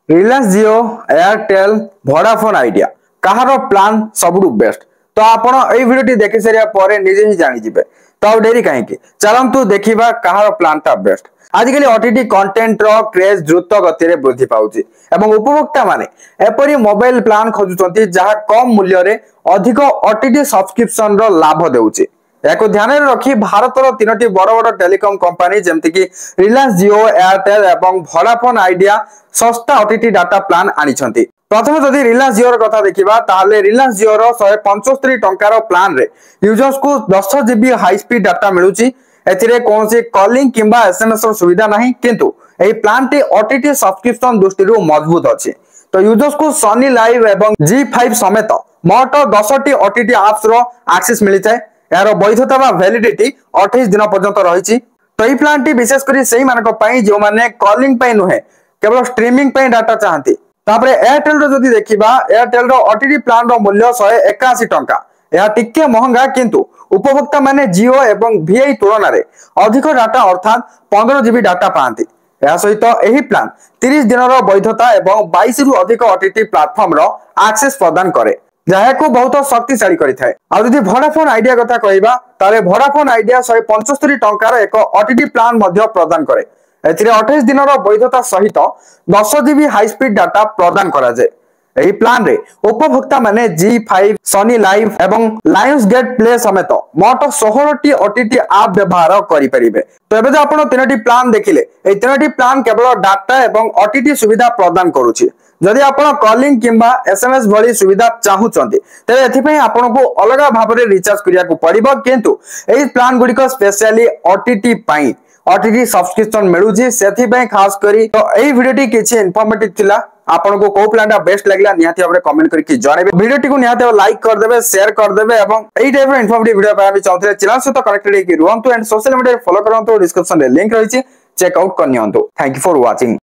Reliance Jio Airtel Vodafone idea कहार plan सबुठु best तो आपण एई video देखि सारिया परे निजे ही जानि जिवे तो आ डेरी काहे की चलंतु देखिबा कहार प्लान ता बेस्ट। आजिकली ओटीटी कंटेंट रो क्रेज द्रुत गति रे वृद्धि पाउची एवं उपभोक्ता माने एपरी मोबाइल प्लान खोजुचंती जहा कम मूल्य रे अधिक ओटीटी सब्सक्रिप्शन रो लाभ देउची। याको ध्यान में रखी भारतर तीनोटी बड़ बड़ टेलीकॉम कंपनी जमती कि रिलायंस जियो एयरटेल एवं वोडाफोन आइडिया सस्ता ओटीटी डाटा प्लान आनिछंती। प्रथम जदि रिलायंस जियो कथा देखिबा ताहले रिलायंस जियो 175 टंकार प्लान रे यूजर्स को 10 जीबी हाई स्पीड डाटा मिलुची। एथिरे कोनसी कॉलिंग किंबा एसएमएस रो सुविधा नाही किंतु एही प्लान टी ओटीटी सब्सक्रिप्शन दृष्टि मजबूत अछि। तो यूजर्स को सनी लाइव एवं जी5 समेत मोट 10 टी ओटीटी एप्स रो एक्सेस मिलिथाय। यार वैधता बा वैलिडिटी 28 दिन पर्यंत रही। तो ये प्लान टी विशेषकर से मानक पई जो माने कॉलिंग पई नुहे केवल स्ट्रीमिंग पई डाटा चाहती। तापरे एयरटेल रो जदी देखिबा एयरटेल रो ओटीटी प्लान रो मूल्य 181 टंका। यह टिके महंगा किंतु उपभोक्ता माने जियो एवं वीआई तुलना रे अधिक डाटा अर्थात 15 जीबी डाटा पाती। या सहित एही प्लान 30 दिन रो वैधता एवं 22 रु अधिक ओटीटी प्लेटफॉर्म रो एक्सेस प्रदान करे जहाको बहुत शक्तिशाली करिथाय। आ जदि वोडाफोन आइडिया कथा कहबा ताले वोडाफोन आइडिया 175 टंकार एक ओटीटी प्लान मध्य प्रदान करे। एथिरे 28 दिन रो वैधता सहित 10 जीबी हाई स्पीड डाटा प्रदान करा जाय। एही प्लान रे उपभोक्ता माने जी5 सनी लाइव एवं लायंस गेट प्ले समेत मोट 16 टी ओटीटी ऐप व्यवहार करि परिबे। तो एबे आपण तीनोटी प्लान देखिले ए तीनोटी प्लान केवल डाटा एवं ओटीटी सुविधा प्रदान करूची। जदि आपण कॉलिंग किंबा एसएमएस भली सुविधा चाहुचंती तबे एथिपई आपनको अलगा भाबरे रिचार्ज करिया को पड़िबो किंतु एही प्लान गुडी को स्पेशली ओटीटी पई ओटीटी सब्सक्रिप्शन मिलुची सेथिपई खास करी। तो एही वीडियोटी किछि इन्फॉर्मेटिव थिला आपनको को प्लान बेस्ट लागला निहाती भाबरे कमेंट करके जणाबे। वीडियोटी को निहाती लाइक कर देबे शेयर कर देबे एवं एही टाइप रो इन्फॉर्मेटिव वीडियो पाबे चाहते चैनल सहित कनेक्टेड हेकि रुहंतु एंड सोशल मीडिया फॉलो करंतु डिस्क्रिप्शन रे लिंक रहिछि चेक आउट करनियंतु। Thank you for watching.